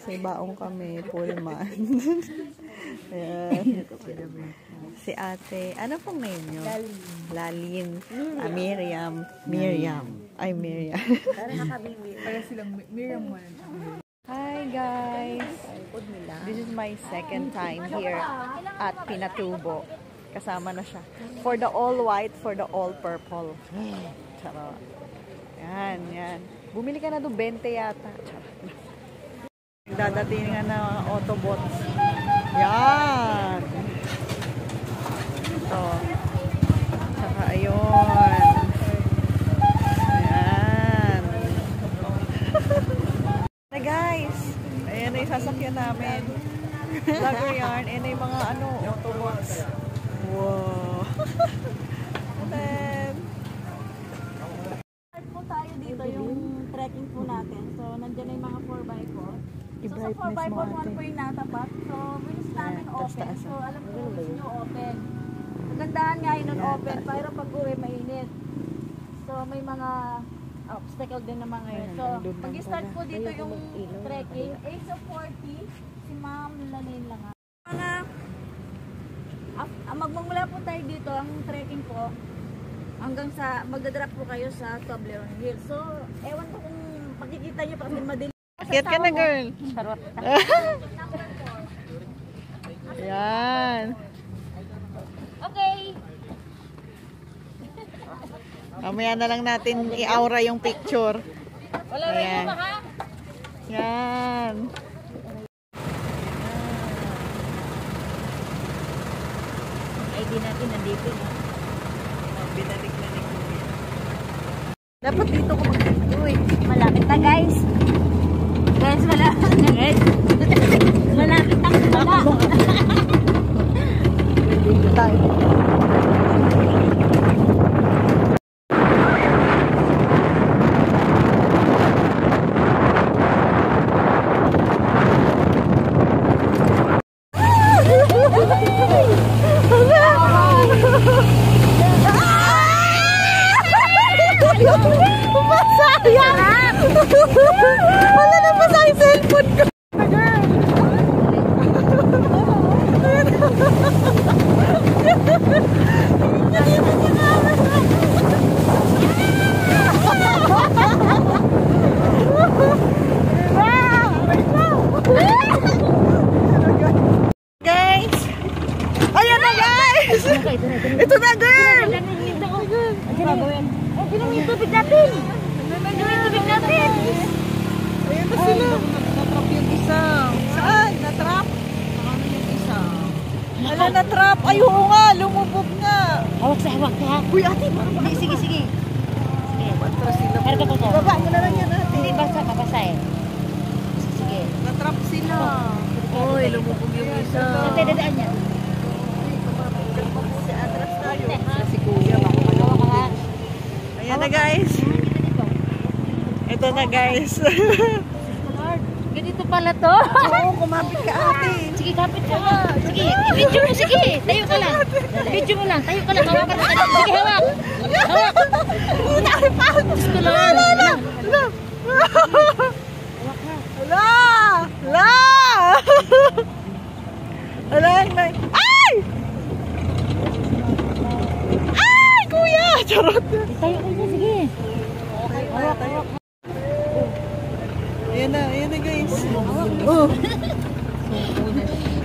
Kasi baong kami, pullman. Ayan. Si ate, ano pong name nyo? Lalin. Miriam. Ay, Miriam. Para silang Miriam mo. Hi guys! This is my second time here at Pinatubo. Kasama na siya. For the all white, for the all purple. Charot. Yan. Bumili ka na doon, 20 yata. Charot. Dadating nga na Autobots. Yan. Ito. Saka ayun. Yan. Na guys. Ayan na yung sasakyan namin. Vlogger yarn. Ayan na yung mga Autobots. Wow. And then, po tayo dito yung trekking po natin. So, nandiyan na yung mga 4x4. So, sa 4x4, one po yung natapat. So, winis namin open. So, alam ko winis nyo open. Nagandahan nga yun open. Pero pag uwi, mainit. So, may mga obstacle din naman ngayon. So, mag-start po dito yung trekking. 8:40, si Ma'am Lalin lang. Magmumula po tayo dito, ang trekking po, hanggang sa, magdadrop po kayo sa Toblerone Hill. So, ewan ko kung makikita nyo kasi madilim. get ka na girl. Sarot. Yan. Okay. Mamaya na lang natin i-aura yung picture. Wala rin mo ha? Yan. ID natin nandito na. Binalik na ni Kuya. Dapat dito ko mag-dito eh. Malapit na guys. Guys, malapit na guys. Malapit na wala. Dito tayo. Masayang! Wala na pa sa cellphone ko. Guys! Ayan na guys! Ito na girl! Bilang yung tubig natin! Bilang yung tubig natin! Ayan na sila. Natrap yung isa. Saan? Natrap? Ano yung isa? Ala, natrap. Ay, oo nga. Lumubog nga. Hawak ka. Uy, ate. Sige. Sige. Patras sila. Harga ko to. Baba mo na lang yan ate. Hindi mabasa eh. Sige. Natrap sila. Uy, lumubog yung isa. Ate, dadaan niya. Si atras tayo. Si Kuya. Ayan na guys. Ito na guys. Ganito pala to. Oo, kumapit ka ate. Sige, kapit ka nga. Sige, i-video mo. Sige, tayo ka lang. Video mo lang. Tayo ka lang. Hawak ka lang. Sige, hawak. Hawak. Diyos ko lang. Ay! Ay, kuya! Charot. Tayo ka lang. Sige. Hawak. Ayan na guys. Oh.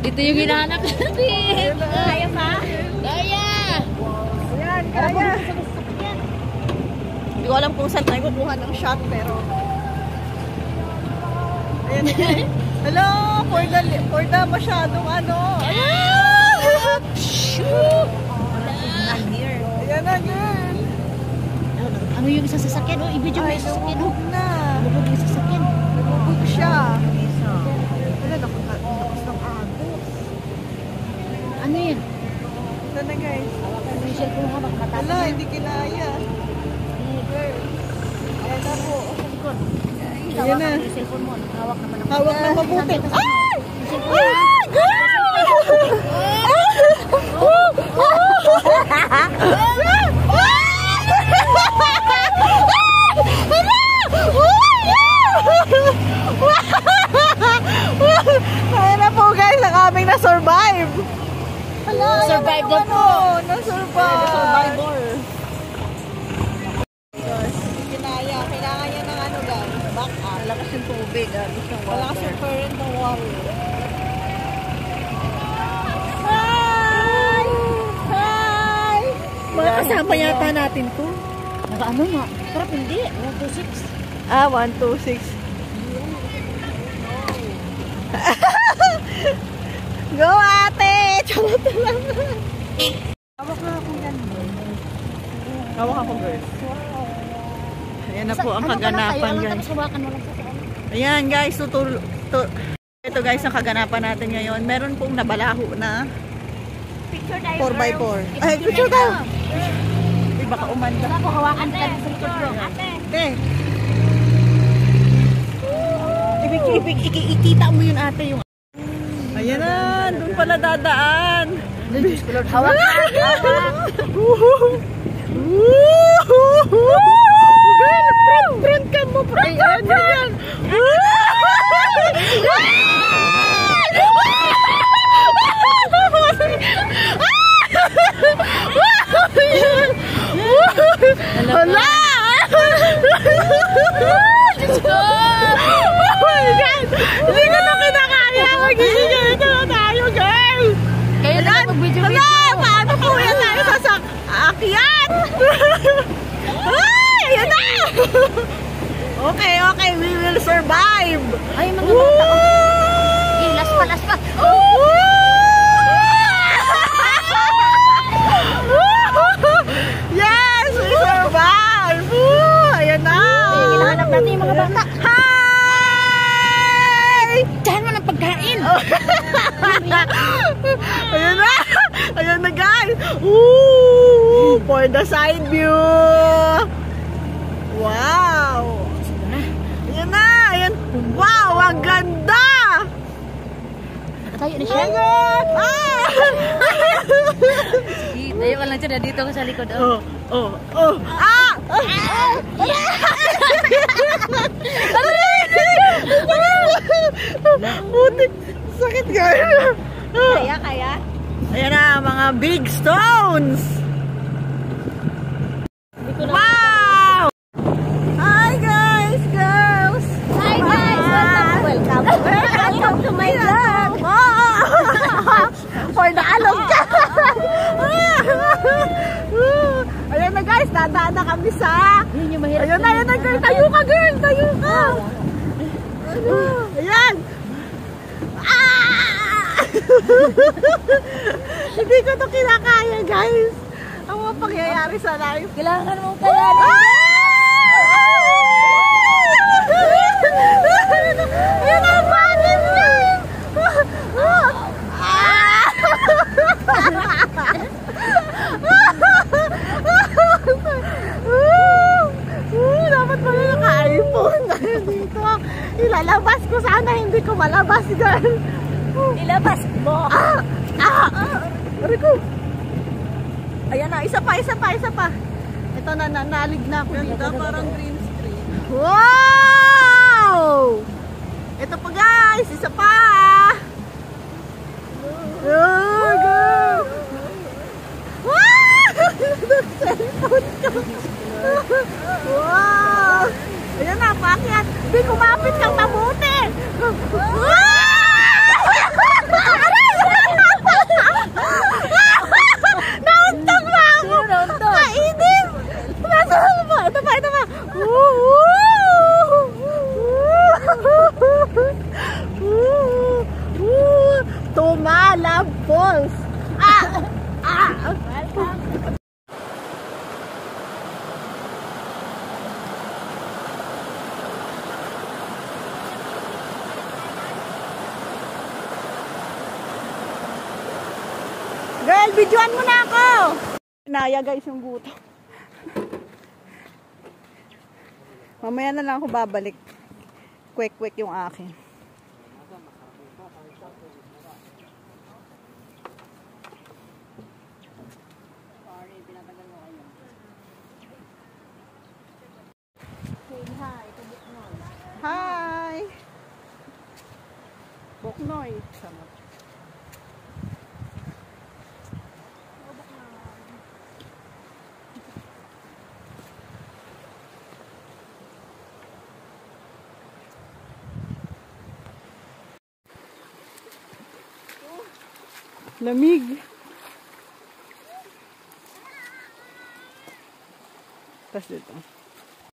Ito yung hinahanap natin. Kaya pa? Kaya! Ayan, kaya. Hindi ko alam kung saan tayo kukuha ng shot, pero ayan na. Hello, for the masyadong ano. Shoot! Ayan na girl. Ano yung isang sasakyan? Oh, i-video mo yung sasakyan. Lumubog na. Lumubog yung sasakyan. Lumubog siya. Wala, nakas ng agos. Ano yun? Ito na guys. Hawakan mo yung cellphone ha, baka matapos Wala, na. hindi kinaya. Girl. Ayan na po. Ayan na. Yung cellphone mo. Hawak naman ako. Hawak na mabuti. Ay! Ay! Grabe siyang water. Wala kasi current ng water. Hi! Hi! Mga kasama yata natin to. Naka-ano nga? Crap, hindi. 126. Ah, 126. Go ate! Charot lang. Hawak na ako yan. Hawak ako, girl. Ayan na po ang kaganapan, guys. Ayan, guys. Ito, guys, ang kaganapan natin ngayon. Meron pong nabalaho na Picture tayo. 4x4. Ay, picture tayo! Ay, baka umanda. Ako, hawakan ka sa likod ko. Ate. Ate! Ikita mo yun, ate. Yung... Ayan na! Doon pala dadaan. Hawak ka. Hawak. Front ka mo, front ka mo yan. Hala! Diyos ko! Oh my God! Hindi ko na kinakaya. Magiging na tayo, girl! Kayo na mag-video-video. Hala! Paano po yan tayo sa akyat? Ay! Ayan na! Okay, okay. We will survive! Ay, mga bata ko. Last pa, last pa. Yes! We survive! Ayan na! Hinahanap natin yung mga bata. Hi! Dahan mo ng pagkain. Ayan na! Ayan na, guys! Ooh! For the side view! Wow! Ayan na! Ayan! Wow! Ang ganda! Nakatayo na siya. Ah! Tayo ka lang siya. Dito ko sa likod. Oh! Oh! Oh! Ah! Putik! Sakit, guys! Kaya, kaya. Ayan na, mga big stones! Wow! Hi guys, girls! Hi guys! Welcome. Welcome to my vlog. For the alog ka! Ayan na, guys, dadaan na kami sa... Yun yung mahirap. Ayan na, girl! Tayo ka, girl! Tayo ka! Ayan! Hindi ko to kinakaya, guys. Ang mga pangyayari sa life. Kailangan mo kaya na. Ayan ang panin niya. Dapat pala naka-iPhone dito. Ilalabas ko sana, hindi ko malabas, girl. Ilabas mo. Aray ko. Ayan na, isa pa. Ito na, nalig na ako dito. Parang green screen. Wow! Ito pa, guys, isa pa. Oh, girl. Wow! Cellphone ko. Wow! Ayan na, paakyat. Hindi, kumapit kang mabuti. Wow! Nauntog ba ako? Kainin! Ito pa. Tumalab Falls. Girl, videoan mo na ako! Naya, guys, yung guto. Mamaya na lang ako babalik. Quick yung akin. Hi! Boknoy. Sama. Lamig. Tapos dito.